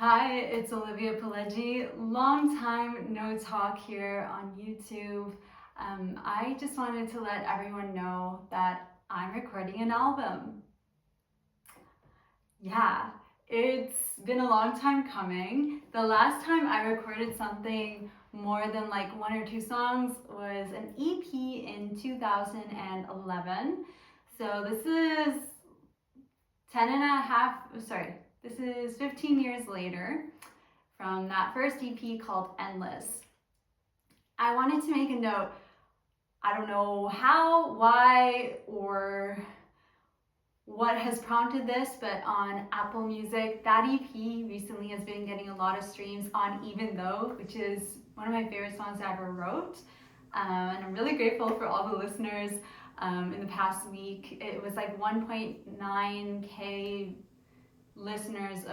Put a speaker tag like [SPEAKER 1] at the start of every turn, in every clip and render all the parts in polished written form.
[SPEAKER 1] Hi, it's Olivia Pileggi. Long time no talk here on YouTube. I just wanted to let everyone know that I'm recording an album. Yeah, it's been a long time coming. The last time I recorded something more than like one or two songs was an EP in 2011. So this is 15 years later from that first EP called Endless. I wanted to make a note. I don't know how, why, or what has prompted this, but on Apple Music, that EP recently has been getting a lot of streams on Even Though, which is one of my favorite songs I ever wrote. And I'm really grateful for all the listeners in the past week. It was like 1.9K listeners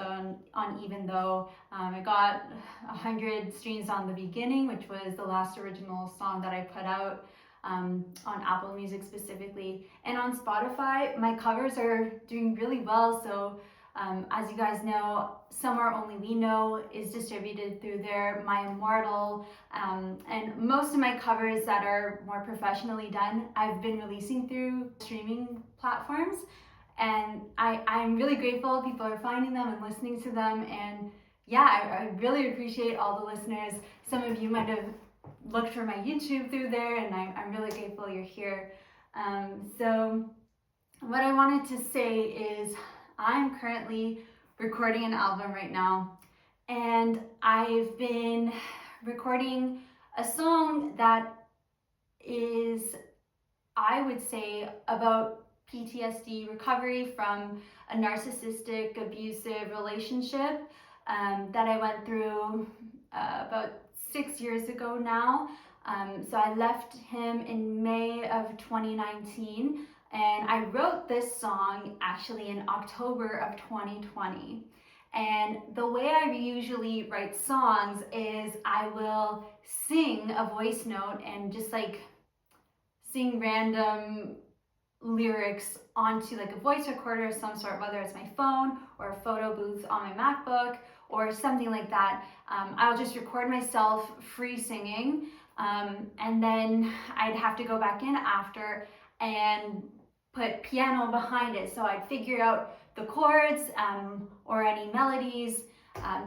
[SPEAKER 1] on Even Though. It got 100 streams on the beginning, which was the last original song that I put out on Apple Music specifically. And on Spotify, my covers are doing really well. So as you guys know, Somewhere Only We Know is distributed through there, My Immortal, and most of my covers that are more professionally done, I've been releasing through streaming platforms. And I'm really grateful people are finding them and listening to them. And yeah, I really appreciate all the listeners. Some of you might have looked for my YouTube through there, and I'm really grateful you're here. So what I wanted to say is I'm currently recording an album right now, and I've been recording a song that is, I would say, about PTSD recovery from a narcissistic, abusive relationship that I went through about 6 years ago now. So I left him in May of 2019, and I wrote this song actually in October of 2020. And the way I usually write songs is I will sing a voice note and just like sing random lyrics onto like a voice recorder of some sort, whether it's my phone or a photo booth on my MacBook or something like that. I'll just record myself free singing, and then I'd have to go back in after and put piano behind it. So I'd figure out the chords or any melodies.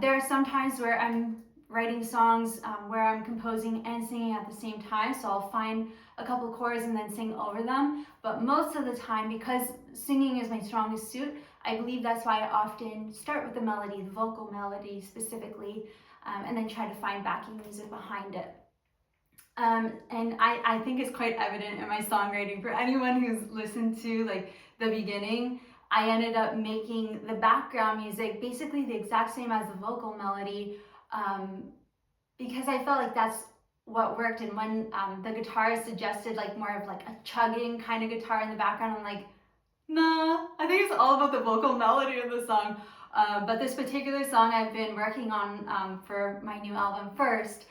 [SPEAKER 1] There are some times where I'm writing songs where I'm composing and singing at the same time, so I'll find a couple chords and then sing over them. But most of the time, because singing is my strongest suit, I believe that's why I often start with the melody, the vocal melody specifically, and then try to find backing music behind it. And I think it's quite evident in my songwriting. For anyone who's listened to like the beginning, I ended up making the background music basically the exact same as the vocal melody, because I felt like that's what worked. And when the guitarist suggested like more of like a chugging kind of guitar in the background, I'm like, nah, I think it's all about the vocal melody of the song. But this particular song I've been working on for my new album first,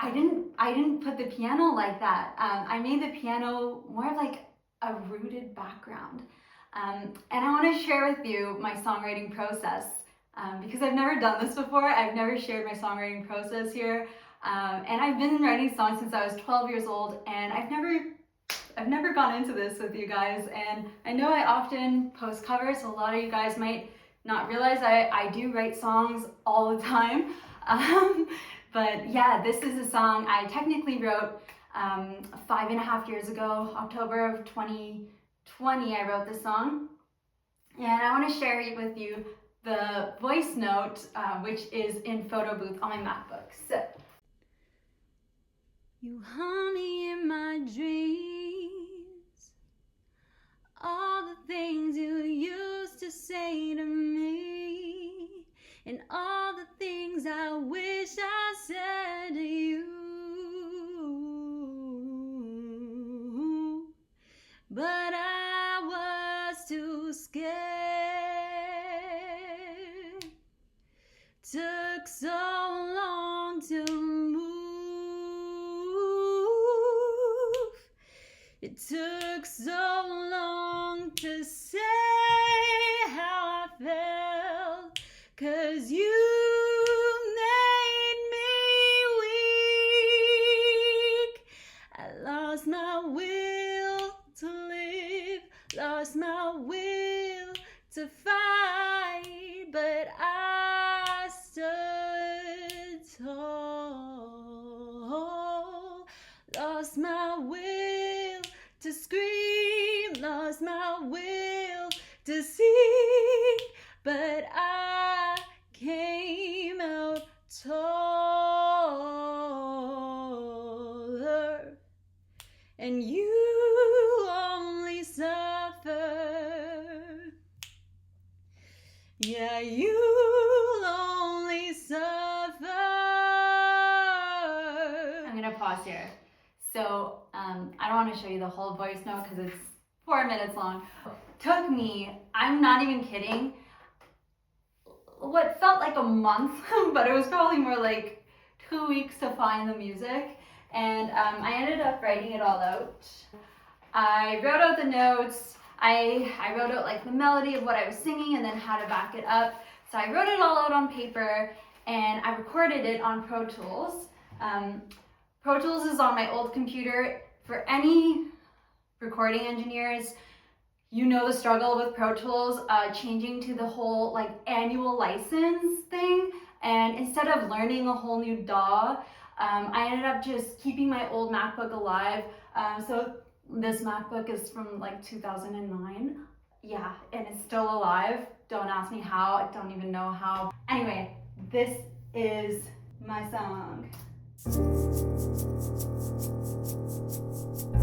[SPEAKER 1] I didn't put the piano like that. I made the piano more like a rooted background. And I want to share with you my songwriting process, because I've never done this before. I've never shared my songwriting process here. And I've been writing songs since I was 12 years old, and I've never gone into this with you guys. And I know I often post covers, so a lot of you guys might not realize I do write songs all the time. But yeah, this is a song I technically wrote 5.5 years ago. October of 2020, I wrote this song. And I want to share with you the voice note, which is in photo booth on my MacBook. So, you haunt me in my dreams, all the things you used to say to me, and all the things I wish I said to you, but I was too scared. Took so long to move. It took so long to say how I felt, 'cause you
[SPEAKER 2] and you only suffer. Yeah, you'll only suffer.
[SPEAKER 1] I'm gonna pause here. So I don't want to show you the whole voice note because it's 4 minutes long. Took me, I'm not even kidding, what felt like a month, but it was probably more like 2 weeks to find the music. And I ended up writing it all out. I wrote out the notes. I wrote out like the melody of what I was singing and then how to back it up. So I wrote it all out on paper and I recorded it on Pro Tools. Pro Tools is on my old computer. For any recording engineers, you know the struggle with Pro Tools, changing to the whole like annual license thing. And instead of learning a whole new DAW, I ended up just keeping my old MacBook alive. So this MacBook is from like 2009. Yeah, and it's still alive. Don't ask me how, I don't even know how. Anyway, this is my song.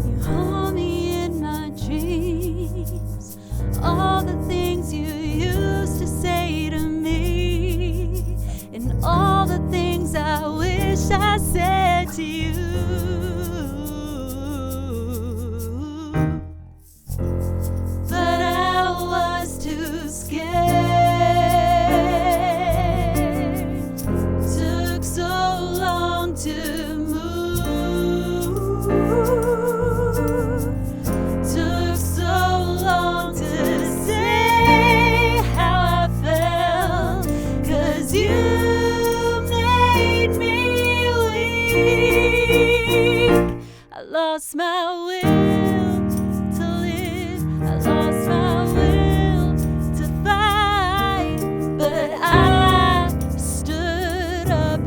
[SPEAKER 2] You hold me in my dreams, all the things you used to say to me, and all the things I wish I said to you. But I was too scared. Took so long to move. Took so long to say how I felt, 'cause you made me weak. I lost my will to live. I lost my will to fight, but I stood up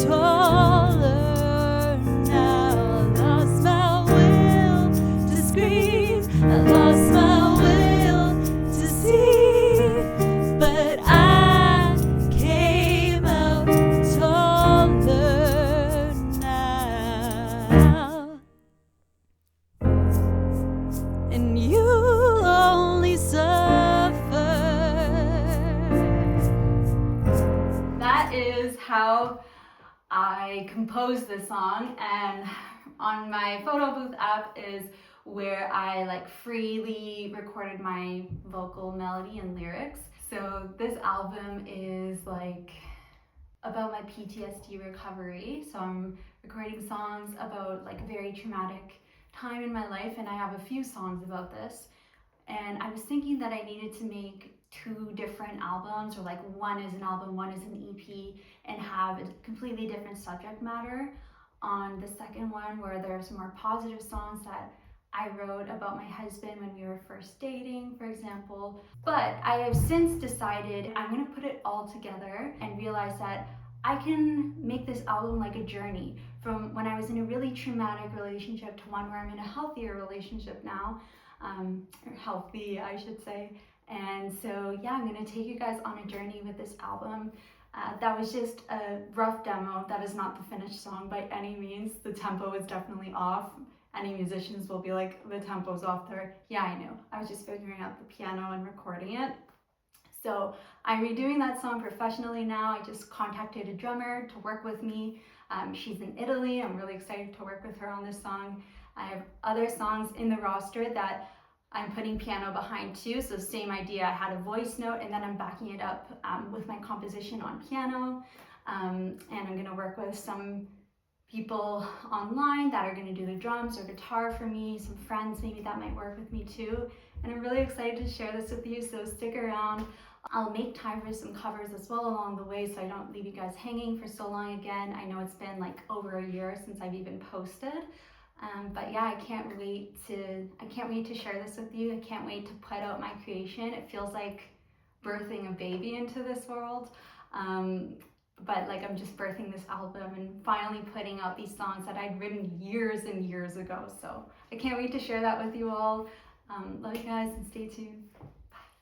[SPEAKER 2] taller now. I lost my will to scream. I lost my will to see, but I came out taller now. And you only suffer.
[SPEAKER 1] That is how I composed this song, and on my photo booth app is where I like freely recorded my vocal melody and lyrics. So this album is like about my PTSD recovery. So I'm recording songs about like a very traumatic time in my life, and I have a few songs about this. And I was thinking that I needed to make 2 different albums, or like one is an album, one is an EP, and have a completely different subject matter. On the second one, where there's more positive songs that I wrote about my husband when we were first dating, for example. But I have since decided I'm gonna put it all together and realize that I can make this album like a journey from when I was in a really traumatic relationship to one where I'm in a healthier relationship now, or healthy, I should say. And so, yeah, I'm gonna take you guys on a journey with this album. That was just a rough demo. That is not the finished song by any means. The tempo is definitely off. Any musicians will be like, the tempo's off there. Yeah, I know. I was just figuring out the piano and recording it. So I'm redoing that song professionally now. I just contacted a drummer to work with me. She's in Italy. I'm really excited to work with her on this song. I have other songs in the roster that I'm putting piano behind too. So same idea. I had a voice note and then I'm backing it up with my composition on piano. And I'm gonna work with some people online that are going to do the drums or guitar for me, some friends maybe that might work with me too. And I'm really excited to share this with you, so stick around. I'll make time for some covers as well along the way so I don't leave you guys hanging for so long again. I know it's been like over a year since I've even posted. But yeah, I can't wait to share this with you. I can't wait to put out my creation. It feels like birthing a baby into this world. But like I'm just birthing this album and finally putting out these songs that I'd written years and years ago. So I can't wait to share that with you all. Love you guys and stay tuned.